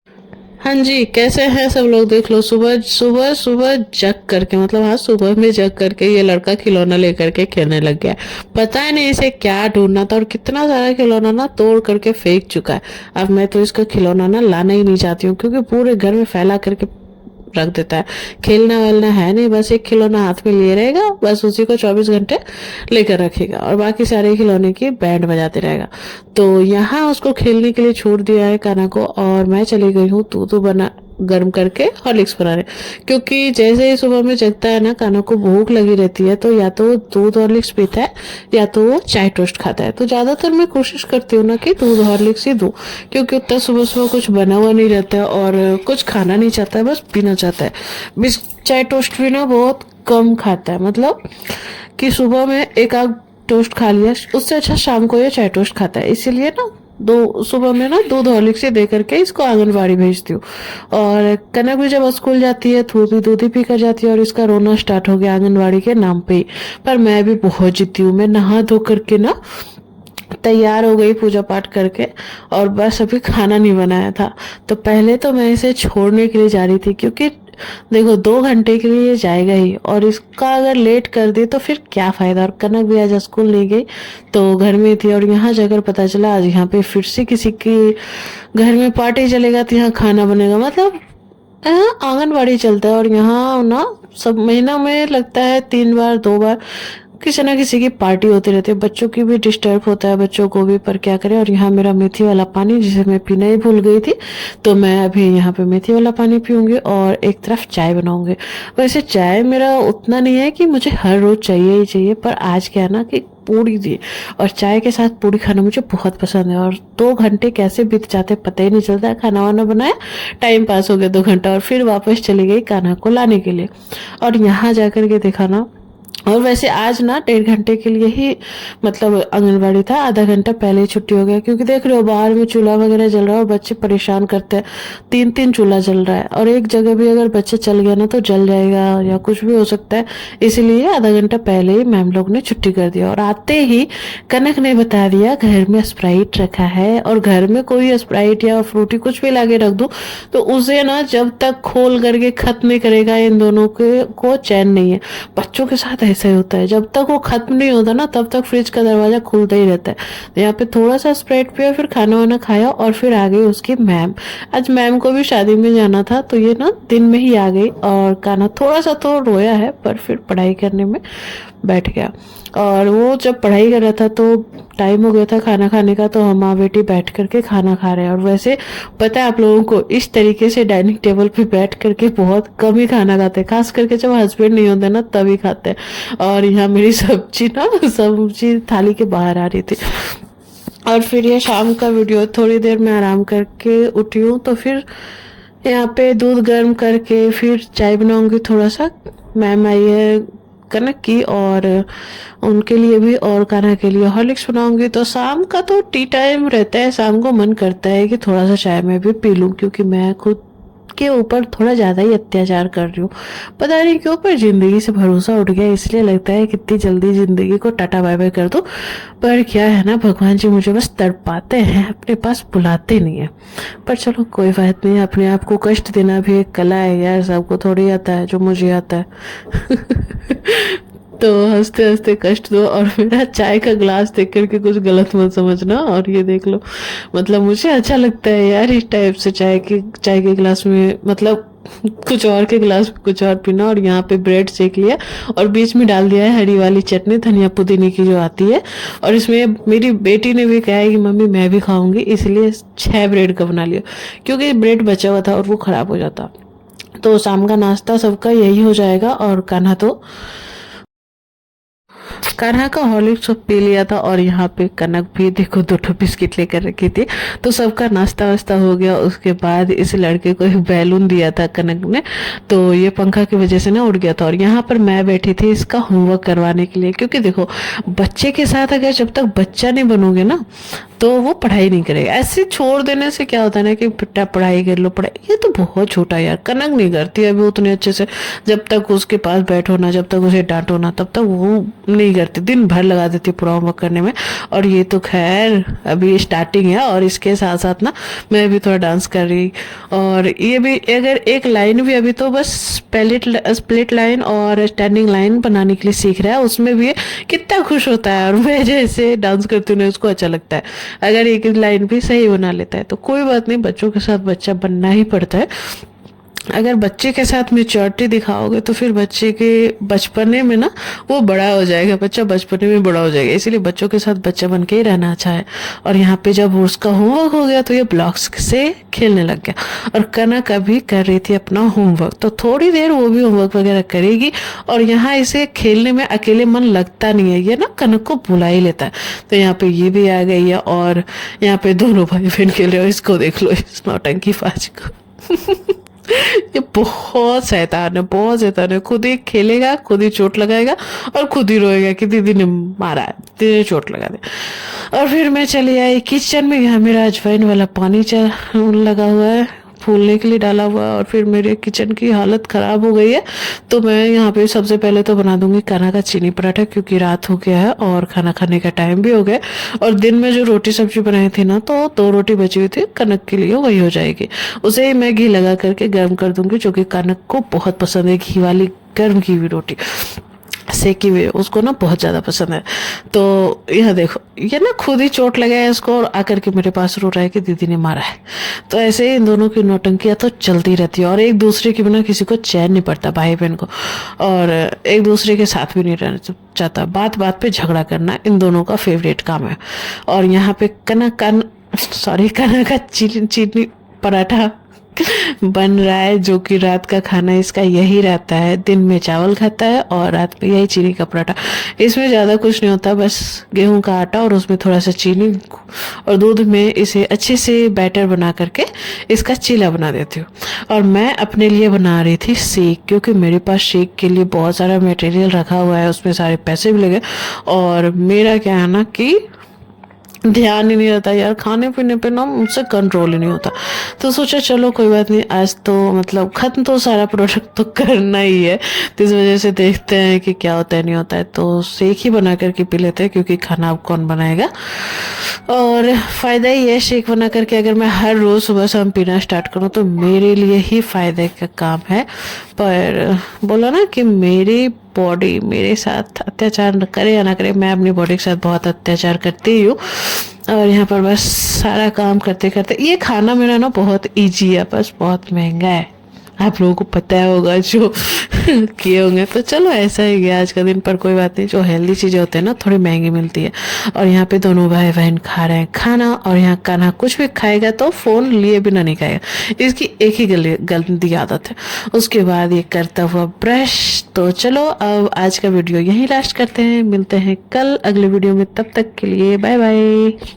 हाँ जी, कैसे हैं सब लोग? देख लो, सुबह सुबह सुबह जग करके, मतलब हाँ, सुबह में जग करके ये लड़का खिलौना लेकर के खेलने लग गया है। पता है नहीं इसे क्या ढूंढना था, और कितना सारा खिलौना ना तोड़ करके फेंक चुका है। अब मैं तो इसका खिलौना ना लाना ही नहीं चाहती हूँ, क्योंकि पूरे घर में फैला करके रख देता है। खेलना वेलना है नहीं, बस एक खिलौना हाथ में लिए रहेगा, बस उसी को 24 घंटे लेकर रखेगा और बाकी सारे खिलौने की बैंड बजाते रहेगा। तो यहाँ उसको खेलने के लिए छोड़ दिया है कान्हा को, और मैं चली गई हूँ दूध बना गर्म करके हॉर्लिक्स बनाने। क्योंकि जैसे ही सुबह में जगता है ना, कान्हा को भूख लगी रहती है, तो या तो वो दूध हॉर्लिक्स पीता है या तो वो चाय टोस्ट खाता है। तो ज्यादातर मैं कोशिश करती हूँ ना कि दूध हॉर्लिक्स ही दूं, क्योंकि उतना सुबह सुबह कुछ बना हुआ नहीं रहता है और कुछ खाना नहीं चाहता है, बस पीना चाहता है। बिस चाय टोस्ट भी ना बहुत कम खाता है, मतलब कि सुबह में एक आध टोस्ट खा लिया, उससे अच्छा शाम को ये चाय टोस्ट खाता है। इसीलिए ना दो सुबह में ना दूध हॉर्लिक्स से दे करके इसको आंगनबाड़ी भेजती हूँ। और कनक भी जब स्कूल जाती है तो वो भी दूध ही पी कर जाती है, और इसका रोना स्टार्ट हो गया आंगनबाड़ी के नाम पे ही। पर मैं भी बहुत जिद्दी हूँ, मैं नहा धो करके ना तैयार हो गई पूजा पाठ करके, और बस अभी खाना नहीं बनाया था। तो पहले तो मैं इसे छोड़ने के लिए जा रही थी, क्योंकि देखो 2 घंटे के लिए ये जाएगा ही, और इसका अगर लेट कर दे तो फिर क्या फायदा। और कनक भी आज स्कूल नहीं गई, तो घर में थी, और यहाँ जाकर पता चला आज यहाँ पे फिर से किसी के घर में पार्टी चलेगा, तो यहाँ खाना बनेगा। मतलब आंगनबाड़ी चलता है, और यहाँ ना सब महीना में लगता है 3 बार 2 बार किसी ना किसी की पार्टी होती रहती है। बच्चों की भी डिस्टर्ब होता है, बच्चों को भी, पर क्या करें। और यहाँ मेरा मेथी वाला पानी, जिसे मैं पीना ही भूल गई थी, तो मैं अभी यहाँ पे मेथी वाला पानी पीऊंगी और एक तरफ चाय बनाऊंगी। वैसे चाय मेरा उतना नहीं है कि मुझे हर रोज चाहिए ही चाहिए, पर आज क्या है ना कि पूड़ी थी, और चाय के साथ पूड़ी खाना मुझे बहुत पसंद है। और 2 घंटे कैसे बीत जाते पता ही नहीं चलता। खाना वाना बनाया, टाइम पास हो गया 2 घंटा, और फिर वापस चली गई कान्हा को लाने के लिए। और यहाँ जाकर के देखा ना, और वैसे आज ना 1.5 घंटे के लिए ही मतलब आंगनबाड़ी था, आधा घंटा पहले ही छुट्टी हो गया। क्योंकि देख रहे हो बाहर में चूल्हा वगैरह जल रहा है और बच्चे परेशान करते हैं। 3-3 चूल्हा जल रहा है, और एक जगह भी अगर बच्चे चल गया ना तो जल जाएगा या कुछ भी हो सकता है। इसलिए आधा घंटा पहले ही मैम लोग ने छुट्टी कर दिया। और आते ही कनक ने बता दिया घर में स्प्राइट रखा है, और घर में कोई स्प्राइट या फ्रूटी कुछ भी लाके रख दूं तो उसे ना जब तक खोल करके खत्म नहीं करेगा, इन दोनों के को चैन नहीं है। बच्चों के साथ ऐसा ही होता है, जब तक वो खत्म नहीं होता ना तब तक फ्रिज का दरवाजा खुलता ही रहता है। तो यहाँ पे थोड़ा सा स्प्राइट पिया, फिर खाना वाना खाया, और फिर आ गई उसकी मैम। आज मैम को भी शादी में जाना था, तो ये ना दिन में ही आ गई। और कान्हा थोड़ा सा तो रोया है, पर फिर पढ़ाई करने में बैठ गया। और वो जब पढ़ाई कर रहा था तो टाइम हो गया था खाना खाने का, तो हम माँ बेटी बैठ करके खाना खा रहे हैं। और वैसे पता है आप लोगों को, इस तरीके से डाइनिंग टेबल पे बैठ करके बहुत कम ही खाना खाते हैं, खास करके जब हस्बैंड नहीं होते ना तभी खाते हैं। और यहाँ मेरी सब्जी ना, सब्जी थाली के बाहर आ रही थी। और फिर ये शाम का वीडियो, थोड़ी देर में आराम करके उठी हूँ, तो फिर यहाँ पे दूध गर्म करके फिर चाय बनाऊंगी थोड़ा सा। मैम आई है कनक की, और उनके लिए भी और कान्हा के लिए हॉर्लिक्स बनाऊंगी। तो शाम का तो टी टाइम रहता है, शाम को मन करता है कि थोड़ा सा चाय में भी पी लूं, क्योंकि मैं खुद के ऊपर थोड़ा ज्यादा ही अत्याचार कर रही हूँ। पता नहीं क्यों, पर जिंदगी से भरोसा उठ गया, इसलिए लगता है कितनी जल्दी जिंदगी को टाटा बाय बाय कर दूं। पर क्या है ना, भगवान जी मुझे बस तड़पाते हैं, अपने पास बुलाते नहीं है। पर चलो कोई बात नहीं, अपने आप को कष्ट देना भी एक कला है यार, सबको थोड़ी आता है जो मुझे आता है। तो हंसते हंसते कष्ट दो। और मेरा चाय का ग्लास देख करके कुछ गलत मत समझना। और ये देख लो, मतलब मुझे अच्छा लगता है यार इस टाइप से चाय के गिलास में, मतलब कुछ और के गिलास में कुछ और पीना। और यहाँ पे ब्रेड सेक लिया, और बीच में डाल दिया है हरी वाली चटनी, धनिया पुदीने की जो आती है। और इसमें मेरी बेटी ने भी कहा है कि मम्मी मैं भी खाऊंगी, इसलिए 6 ब्रेड का बना लिया, क्योंकि ब्रेड बचा हुआ था और वो खराब हो जाता। तो शाम का नाश्ता सबका यही हो जाएगा। और कान्हा का हॉर्लिक्स सब पी लिया था, और यहाँ पे कनक भी देखो 2 बिस्किट लेकर रखी थी। तो सबका नाश्ता वास्ता हो गया। उसके बाद इस लड़के को एक बैलून दिया था कनक ने, तो ये पंखा की वजह से ना उड़ गया था। और यहाँ पर मैं बैठी थी इसका होमवर्क करवाने के लिए, क्योंकि देखो बच्चे के साथ अगर जब तक बच्चा नहीं बनोगे ना तो वो पढ़ाई नहीं करेगा। ऐसे छोड़ देने से क्या होता है ना कि बेटा पढ़ाई कर लो, पढ़ाई, ये तो बहुत छोटा है यार, कनक नहीं करती अभी उतने अच्छे से। जब तक उसके पास बैठो ना, जब तक उसे डांटो ना, तब तक वो नहीं करती, दिन भर लगा देती पूरा होमवर्क करने में। और ये तो खैर अभी स्टार्टिंग है, और इसके साथ साथ ना मैं भी थोड़ा डांस कर रही, और ये भी अगर एक लाइन भी अभी तो बस स्प्लिट लाइन और स्टैंडिंग लाइन बनाने के लिए सीख रहा है, उसमें भी कितना खुश होता है। और मैं जैसे डांस करती हूँ ना, उसको अच्छा लगता है। अगर एक लाइन भी सही बना लेता है तो कोई बात नहीं, बच्चों के साथ बच्चा बनना ही पड़ता है। अगर बच्चे के साथ मेच्योरिटी दिखाओगे तो फिर बच्चे के बचपने में ना वो बड़ा हो जाएगा, बच्चा बचपने में बड़ा हो जाएगा। इसीलिए बच्चों के साथ बच्चा बन के ही रहना अच्छा है। और यहाँ पे जब उसका होमवर्क हो गया तो ये ब्लॉक्स से खेलने लग गया, और कनक अभी कर रही थी अपना होमवर्क, तो थोड़ी देर वो भी होमवर्क वगैरह करेगी। और यहाँ इसे खेलने में अकेले मन लगता नहीं है, ये ना कनक को बुला ही लेता है। तो यहाँ पे ये भी आ गई है, और यहाँ पे दोनों भाई बहन खेल रहे हो, इसको देख लो, इस नौटंकी फाज को। ये बहुत शैतान है, बहुत शैतान है। खुद ही खेलेगा, खुद ही चोट लगाएगा, और खुद ही रोएगा कि दीदी ने मारा है, दीदी ने चोट लगा दी। और फिर मैं चली आई किचन में, यहाँ मेरा अजवाइन वाला पानी लगा हुआ है, फूलने के लिए डाला हुआ है। और फिर मेरे किचन की हालत खराब हो गई है, तो मैं यहाँ पे सबसे पहले तो बना दूंगी कना का चीनी पराठा, क्योंकि रात हो गया है और खाना खाने का टाइम भी हो गया। और दिन में जो रोटी सब्जी बनाई थी ना, तो 2 रोटी बची हुई थी कनक के लिए, वही हो जाएगी। उसे ही मैं घी लगा करके गर्म कर दूंगी, जो कि कनक को बहुत पसंद है, घी वाली गर्म की हुई रोटी, सेकी हुई, उसको ना बहुत ज़्यादा पसंद है। तो यह देखो, ये ना खुद ही चोट लगा है इसको, और आकर के मेरे पास रो रहा है कि दीदी ने मारा है। तो ऐसे ही इन दोनों की नौटंकियाँ तो चलती रहती है, और एक दूसरे के बिना किसी को चैन नहीं पड़ता भाई बहन को, और एक दूसरे के साथ भी नहीं रहना चाहता। बात बात पे झगड़ा करना इन दोनों का फेवरेट काम है। और यहाँ पे कना का चीनी पराठा बन रहा है, जो कि रात का खाना इसका यही रहता है। दिन में चावल खाता है और रात में यही चीनी का पराठा। इसमें ज़्यादा कुछ नहीं होता, बस गेहूं का आटा और उसमें थोड़ा सा चीनी और दूध में इसे अच्छे से बैटर बना करके इसका चीला बना देती हूँ। और मैं अपने लिए बना रही थी शेक, क्योंकि मेरे पास शेक के लिए बहुत सारा मटेरियल रखा हुआ है, उसमें सारे पैसे भी लगे। और मेरा क्या है ना कि ध्यान ही नहीं रहता यार, खाने पीने पे ना मुझसे कंट्रोल ही नहीं होता। तो सोचा चलो कोई बात नहीं, आज तो मतलब खत्म तो सारा प्रोडक्ट तो करना ही है, तो इस वजह से देखते हैं कि क्या होता है नहीं होता है। तो शेक ही बना करके पी लेते हैं, क्योंकि खाना अब कौन बनाएगा। और फ़ायदा ही है शेक बना करके, अगर मैं हर रोज़ सुबह शाम पीना स्टार्ट करूँ तो मेरे लिए ही फ़ायदे का काम है। पर बोला ना कि मेरी बॉडी मेरे साथ अत्याचार करे या ना करे, मैं अपनी बॉडी के साथ बहुत अत्याचार करती हूँ। और यहाँ पर बस सारा काम करते करते, ये खाना मेरा ना बहुत इजी है, बस बहुत महंगा है, आप लोगों को पता होगा जो किए होंगे। तो चलो ऐसा ही गया आज का दिन, पर कोई बात नहीं, जो हेल्दी चीज़ें होती है ना थोड़ी महंगी मिलती है। और यहाँ पे दोनों भाई बहन खा रहे हैं खाना, और यहाँ कान्हा कुछ भी खाएगा तो फ़ोन लिए बिना नहीं खाएगा, इसकी एक ही गंदी आदत है। उसके बाद ये करता हुआ ब्रश। तो चलो अब आज का वीडियो यहीं लास्ट करते हैं, मिलते हैं कल अगले वीडियो में, तब तक के लिए बाय बाय।